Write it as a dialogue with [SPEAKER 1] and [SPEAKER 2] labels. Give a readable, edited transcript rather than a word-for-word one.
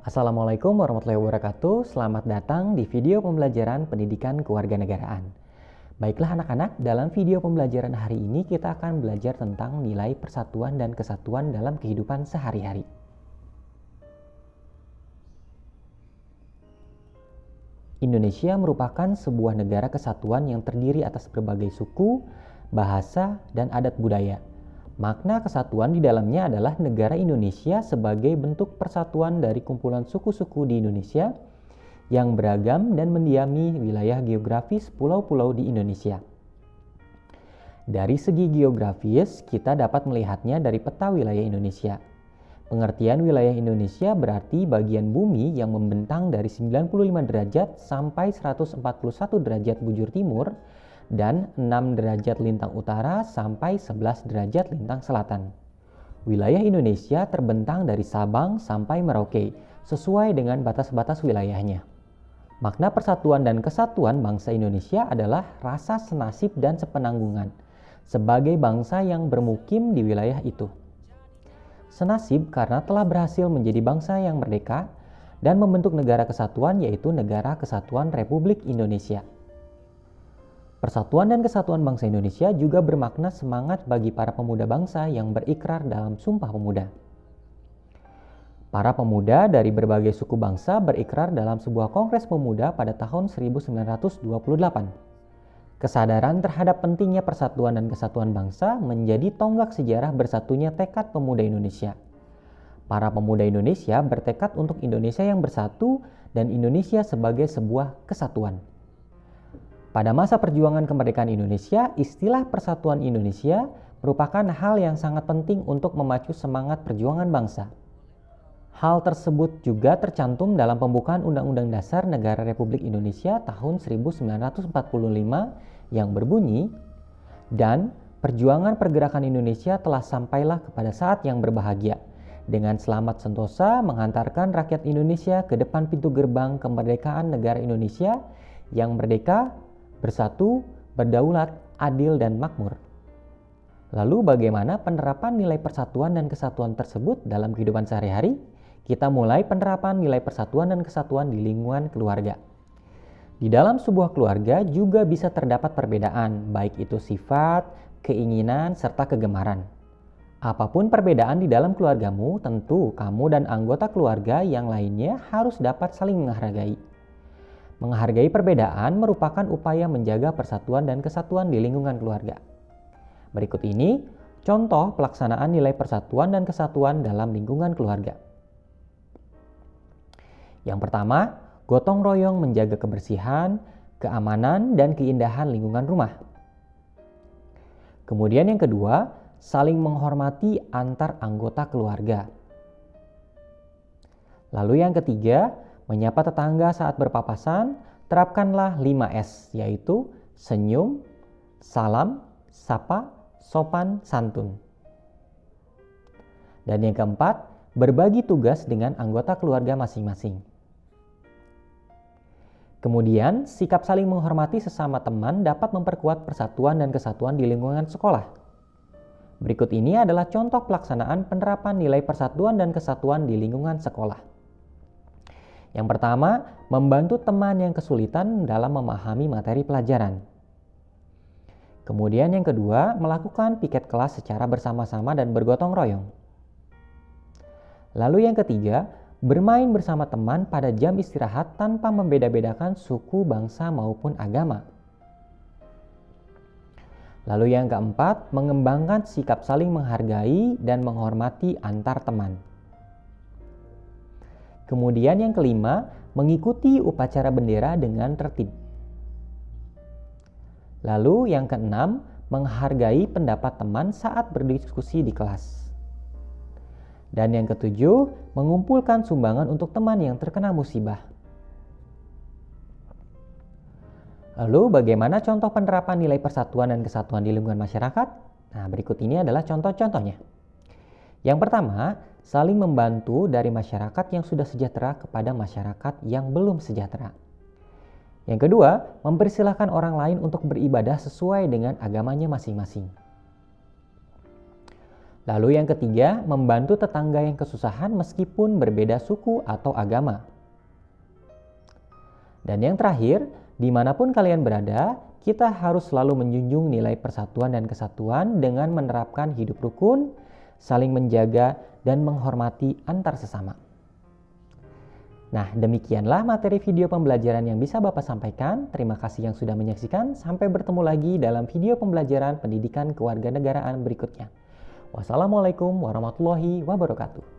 [SPEAKER 1] Assalamualaikum warahmatullahi wabarakatuh. Selamat datang di video pembelajaran pendidikan kewarganegaraan. Baiklah anak-anak, dalam video pembelajaran hari ini kita akan belajar tentang nilai persatuan dan kesatuan dalam kehidupan sehari-hari. Indonesia merupakan sebuah negara kesatuan yang terdiri atas berbagai suku, bahasa, dan adat budaya. Makna kesatuan di dalamnya adalah negara Indonesia sebagai bentuk persatuan dari kumpulan suku-suku di Indonesia yang beragam dan mendiami wilayah geografis pulau-pulau di Indonesia. Dari segi geografis, kita dapat melihatnya dari peta wilayah Indonesia. Pengertian wilayah Indonesia berarti bagian bumi yang membentang dari 95 derajat sampai 141 derajat bujur timur dan 6 derajat lintang utara sampai 11 derajat lintang selatan. Wilayah Indonesia terbentang dari Sabang sampai Merauke, sesuai dengan batas-batas wilayahnya. Makna persatuan dan kesatuan bangsa Indonesia adalah rasa senasib dan sepenanggungan, sebagai bangsa yang bermukim di wilayah itu. Senasib karena telah berhasil menjadi bangsa yang merdeka dan membentuk negara kesatuan, yaitu Negara Kesatuan Republik Indonesia. Persatuan dan kesatuan bangsa Indonesia juga bermakna semangat bagi para pemuda bangsa yang berikrar dalam Sumpah Pemuda. Para pemuda dari berbagai suku bangsa berikrar dalam sebuah kongres pemuda pada tahun 1928. Kesadaran terhadap pentingnya persatuan dan kesatuan bangsa menjadi tonggak sejarah bersatunya tekad pemuda Indonesia. Para pemuda Indonesia bertekad untuk Indonesia yang bersatu dan Indonesia sebagai sebuah kesatuan. Pada masa perjuangan kemerdekaan Indonesia, istilah Persatuan Indonesia merupakan hal yang sangat penting untuk memacu semangat perjuangan bangsa. Hal tersebut juga tercantum dalam pembukaan Undang-Undang Dasar Negara Republik Indonesia tahun 1945 yang berbunyi, "Dan perjuangan pergerakan Indonesia telah sampailah kepada saat yang berbahagia, dengan selamat sentosa menghantarkan rakyat Indonesia ke depan pintu gerbang kemerdekaan negara Indonesia yang merdeka, bersatu, berdaulat, adil, dan makmur." Lalu bagaimana penerapan nilai persatuan dan kesatuan tersebut dalam kehidupan sehari-hari? Kita mulai penerapan nilai persatuan dan kesatuan di lingkungan keluarga. Di dalam sebuah keluarga juga bisa terdapat perbedaan, baik itu sifat, keinginan, serta kegemaran. Apapun perbedaan di dalam keluargamu, tentu kamu dan anggota keluarga yang lainnya harus dapat saling menghargai. Menghargai perbedaan merupakan upaya menjaga persatuan dan kesatuan di lingkungan keluarga. Berikut ini contoh pelaksanaan nilai persatuan dan kesatuan dalam lingkungan keluarga. Yang pertama, gotong royong menjaga kebersihan, keamanan, dan keindahan lingkungan rumah. Kemudian yang kedua, saling menghormati antar anggota keluarga. Lalu yang ketiga, menyapa tetangga saat berpapasan, terapkanlah 5S, yaitu senyum, salam, sapa, sopan, santun. Dan yang keempat, berbagi tugas dengan anggota keluarga masing-masing. Kemudian, sikap saling menghormati sesama teman dapat memperkuat persatuan dan kesatuan di lingkungan sekolah. Berikut ini adalah contoh pelaksanaan penerapan nilai persatuan dan kesatuan di lingkungan sekolah. Yang pertama, membantu teman yang kesulitan dalam memahami materi pelajaran. Kemudian yang kedua, melakukan piket kelas secara bersama-sama dan bergotong royong. Lalu yang ketiga, bermain bersama teman pada jam istirahat tanpa membeda-bedakan suku, bangsa, maupun agama. Lalu yang keempat, mengembangkan sikap saling menghargai dan menghormati antar teman. Kemudian yang kelima, mengikuti upacara bendera dengan tertib. Lalu yang keenam, menghargai pendapat teman saat berdiskusi di kelas. Dan yang ketujuh, mengumpulkan sumbangan untuk teman yang terkena musibah. Lalu bagaimana contoh penerapan nilai persatuan dan kesatuan di lingkungan masyarakat? Nah, berikut ini adalah contoh-contohnya. Yang pertama, saling membantu dari masyarakat yang sudah sejahtera kepada masyarakat yang belum sejahtera. Yang kedua, mempersilahkan orang lain untuk beribadah sesuai dengan agamanya masing-masing. Lalu yang ketiga, membantu tetangga yang kesusahan meskipun berbeda suku atau agama. Dan yang terakhir, dimanapun kalian berada, kita harus selalu menjunjung nilai persatuan dan kesatuan dengan menerapkan hidup rukun, saling menjaga, dan menghormati antar sesama. Nah, demikianlah materi video pembelajaran yang bisa Bapak sampaikan. Terima kasih yang sudah menyaksikan. Sampai bertemu lagi dalam video pembelajaran pendidikan kewarganegaraan berikutnya. Wassalamualaikum warahmatullahi wabarakatuh.